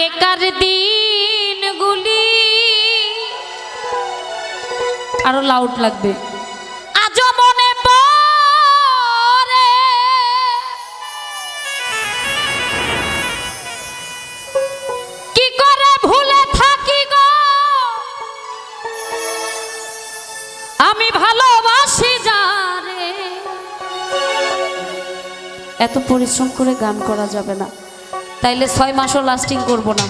আগেকার দিনগুলি আরো লাউড লাগবে। আজও মনে পড়ে কি করে ভুলে থাকি গো আমি ভালোবাসি যারে। এত পরিশ্রম করে গান করা যাবে না, তাইলে 6 মাসও লাস্টিং করব না।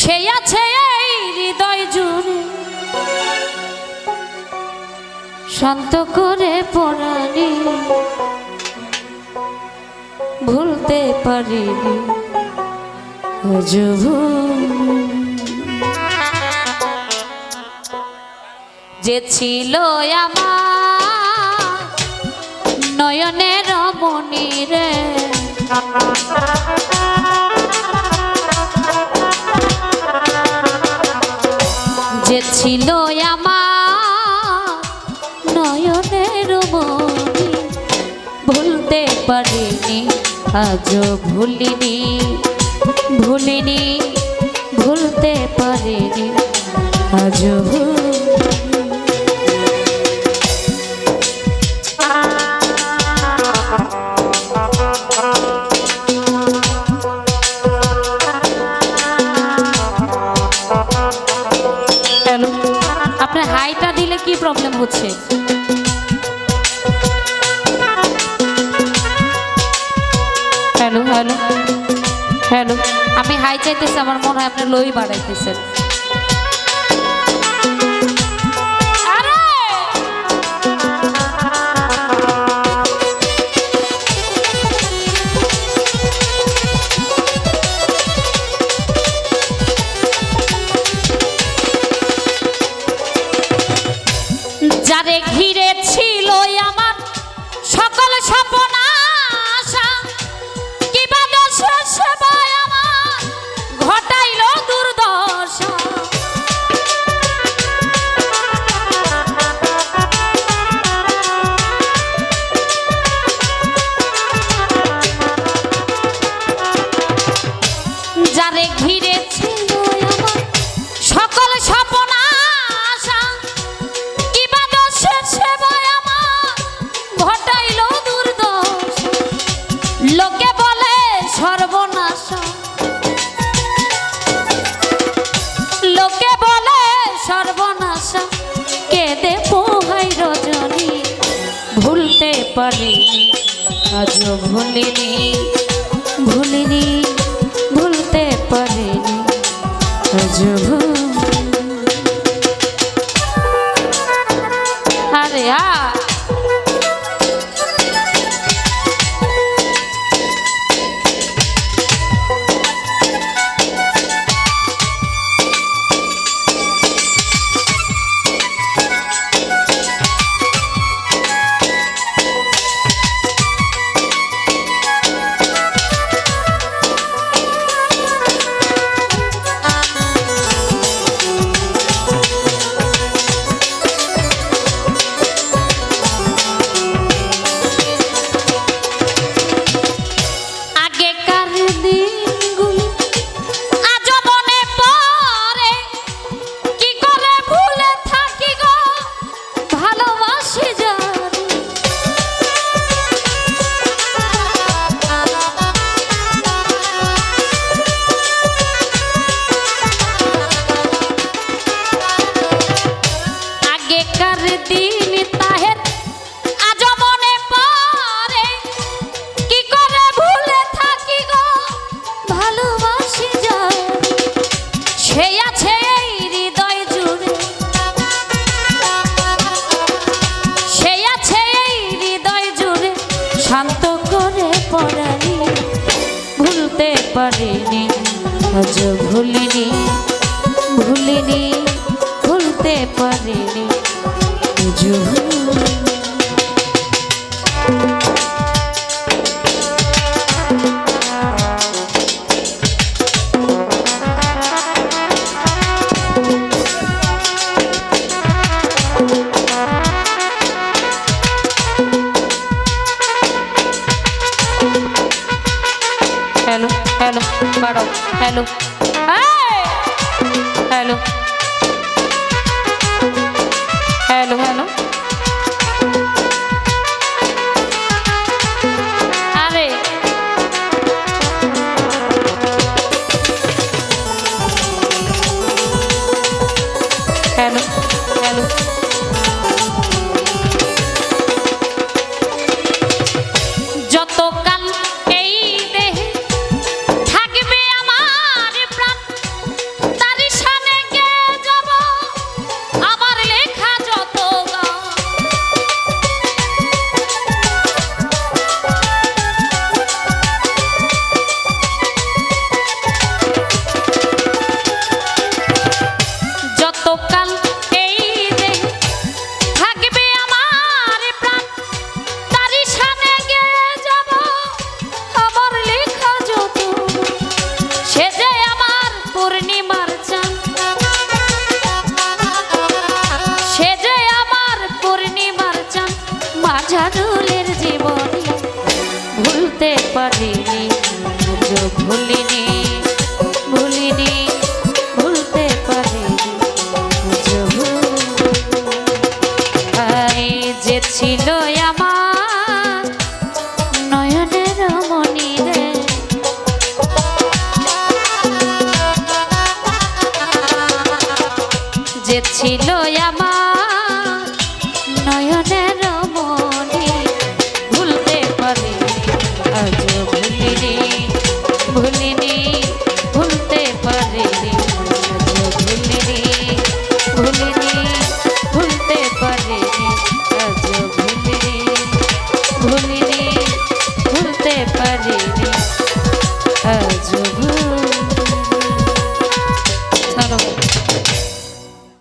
সেই আছে এই হৃদয় জুড়ে শান্ত করে পড়ানি, ভুলতে পারিনি যে ছিল আমার নয়নের মনি রে। যে ছিল আমার নয়নের মনি, ভুলতে পারিনি আজও ভুলিনি, ভুলিনি ভুলতে পারিনি আজও আপনার হাইটা দিলে কি প্রবলেম হচ্ছে? হ্যালো হ্যালো হ্যালো, আমি হাই চাইতেছি, আমার মনে হয় আপনি লোই বাড়াইতেছেন। যারে ঘিরে ছিল আমার সকল স্বপ্ন আশা, কিবা দোষে সেবায় আমার ঘটাইল দুর্দশা। যারে ঘিরে ছিল আমার সকল স্বপ্ন লোকে বলে সর্বনাশা, লোকে বলে সর্বনাশা, কেঁদে পোহাই রজনী, ভুলতে পারিনি আজও ভুলিনি, ভুলিনি ভুলতে পারিনি আজও। আরে দিন তাহের আজ মনে পড়ে কি করে ভুলে থাকি গো ভালোবাসি যারে। সেই আছে এই হৃদয় জুড়ে, সেই আছে এই হৃদয় জুড়ে শান্ত করে পড়াই, ভুলতে পারিনি আজ ভুলিনি, ভুলিনি ভুলতে পারিনি হ্যালো। হ্যালো বাড়ো হ্যালো হ্যালো হ্যালো হ্যালো আরে হ্যালো হ্যালো যতকাল এই দেহে থাকবে আমার প্রাণ তারি শানে গে যাব আমার লেখা যত গান যতকাল এই দেহে থাকবে আমার প্রাণ তারি শানে গে যাব আমার লেখা যত সে যে আমার পূর্ণিমার চাঁদ সে যে আমার পূর্ণিমার চাঁদ মাঝারুলের জীবনী ভুলতে পারিনি আজও ভুলিনি ভুলিনি ভুলতে পারিনি আজও ভুলিনি। আই যে ছিল আমার নয়নের মনি রে যে ছিল আমার নয়নের মনি ভুলতে পারি আজও ভুলিনি ভুলিনি ভুলতে পারিনি আজও ভুলিনি ভুলিনি ভুলতে পারিনি আজও ভুলিনি ভুলিনি ভুলতে পারিনি